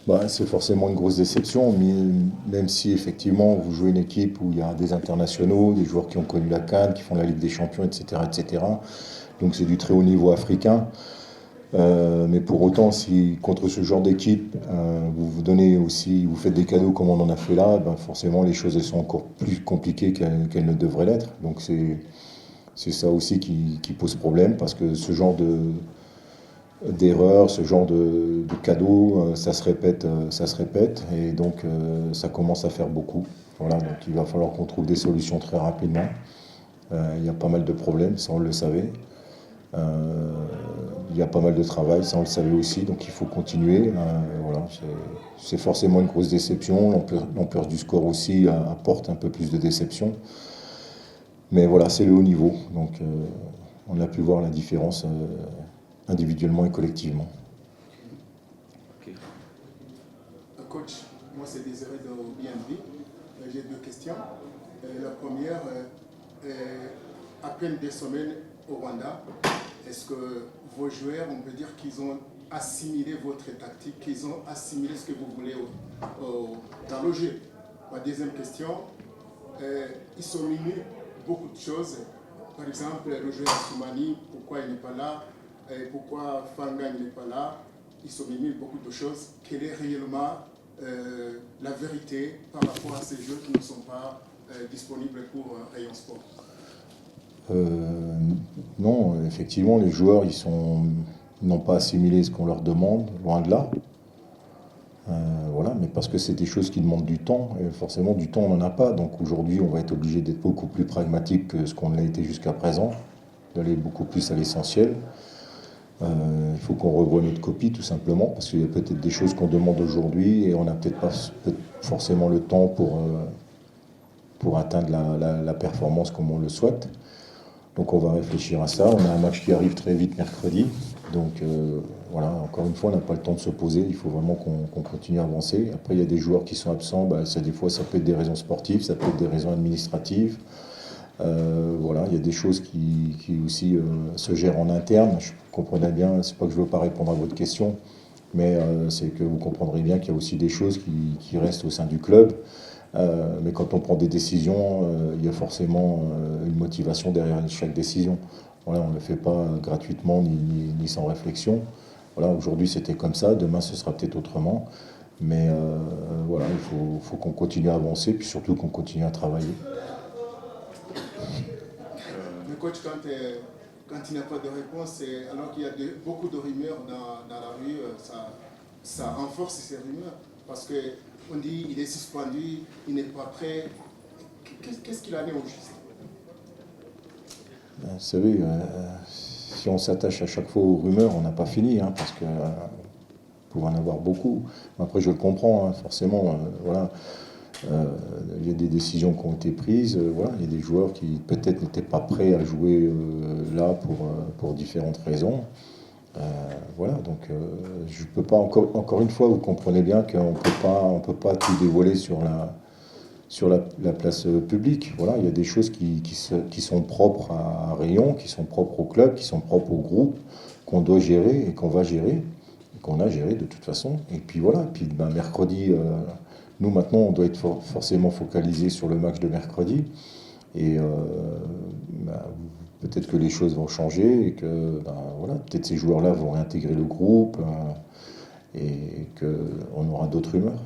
Bah, c'est forcément une grosse déception, mais même si effectivement vous jouez une équipe où il y a des internationaux, des joueurs qui ont connu la CAN, qui font la Ligue des Champions, etc., etc. Donc c'est du très haut niveau africain. Mais pour autant, si contre ce genre d'équipe, vous vous donnez aussi, vous faites des cadeaux comme on en a fait là, ben forcément les choses elles sont encore plus compliquées qu'elles ne devraient l'être. Donc c'est ça aussi qui pose problème parce que ce genre d'erreur, ce genre de cadeau, ça se répète et donc ça commence à faire beaucoup. Voilà, donc il va falloir qu'on trouve des solutions très rapidement. Il y a pas mal de problèmes, ça on le savait. Euh, il y a pas mal de travail, ça on le savait aussi, donc il faut continuer. Voilà, c'est forcément une grosse déception. L'ampleur du score aussi apporte un peu plus de déception. Mais voilà, c'est le haut niveau, donc on a pu voir la différence individuellement et collectivement. Ok. Coach, moi c'est Désiré de BNB. J'ai deux questions. La première, à peine des semaines au Rwanda, est-ce que vos joueurs, on peut dire qu'ils ont assimilé votre tactique, qu'ils ont assimilé ce que vous voulez dans le jeu? Ma deuxième question, ils sont mis beaucoup de choses. Par exemple, le joueur Soumani, pourquoi il n'est pas là? Pourquoi Fanga n'est pas là? Ils sont mis beaucoup de choses. Quelle est réellement la vérité par rapport à ces jeux qui ne sont pas disponibles pour Rayon Sport? Euh, non, effectivement, les joueurs, ils n'ont pas assimilé ce qu'on leur demande, loin de là. Voilà, mais parce que c'est des choses qui demandent du temps, et forcément du temps on n'en a pas, donc aujourd'hui on va être obligé d'être beaucoup plus pragmatique que ce qu'on l'a été jusqu'à présent, d'aller beaucoup plus à l'essentiel. Il faut qu'on revoie notre copie tout simplement, parce qu'il y a peut-être des choses qu'on demande aujourd'hui et on n'a peut-être pas forcément le temps pour atteindre la performance comme on le souhaite. Donc on va réfléchir à ça. On a un match qui arrive très vite mercredi. Donc voilà, encore une fois, on n'a pas le temps de se poser. Il faut vraiment qu'on continue à avancer. Après, il y a des joueurs qui sont absents. Bah, des fois, ça peut être des raisons sportives, ça peut être des raisons administratives. Voilà, il y a des choses qui aussi se gèrent en interne. Je comprenais bien, c'est pas que je ne veux pas répondre à votre question, mais c'est que vous comprendrez bien qu'il y a aussi des choses qui restent au sein du club. Mais quand on prend des décisions, il y a forcément une motivation derrière chaque décision. Voilà, on ne le fait pas gratuitement ni sans réflexion. Voilà, aujourd'hui c'était comme ça, demain ce sera peut-être autrement. Mais voilà, faut qu'on continue à avancer, puis surtout qu'on continue à travailler. Le coach, quand il n'y a pas de réponse, alors qu'il y a beaucoup de rumeurs dans la rue, ça renforce ces rumeurs. Parce qu'on dit il est suspendu, il n'est pas prêt. Qu'est-ce qu'il en est au juste? Vous savez, si on s'attache à chaque fois aux rumeurs, on n'a pas fini, hein, parce que pouvait en avoir beaucoup. Après, je le comprends, hein, forcément. Voilà. Il y a des décisions qui ont été prises. Voilà. Il y a des joueurs qui peut-être n'étaient pas prêts à jouer là pour différentes raisons. Voilà. Donc, je peux pas encore une fois, vous comprenez bien qu'on peut pas tout dévoiler sur la place publique. Voilà. Il y a des choses qui sont propres à Rayon, qui sont propres au club, qui sont propres au groupe, qu'on doit gérer et qu'on va gérer, qu'on a géré de toute façon. Et puis voilà, puis ben, mercredi, nous maintenant, on doit être forcément focalisé sur le match de mercredi. Et ben, peut-être que les choses vont changer et que ben, voilà, peut-être ces joueurs-là vont réintégrer le groupe et qu'on aura d'autres humeurs.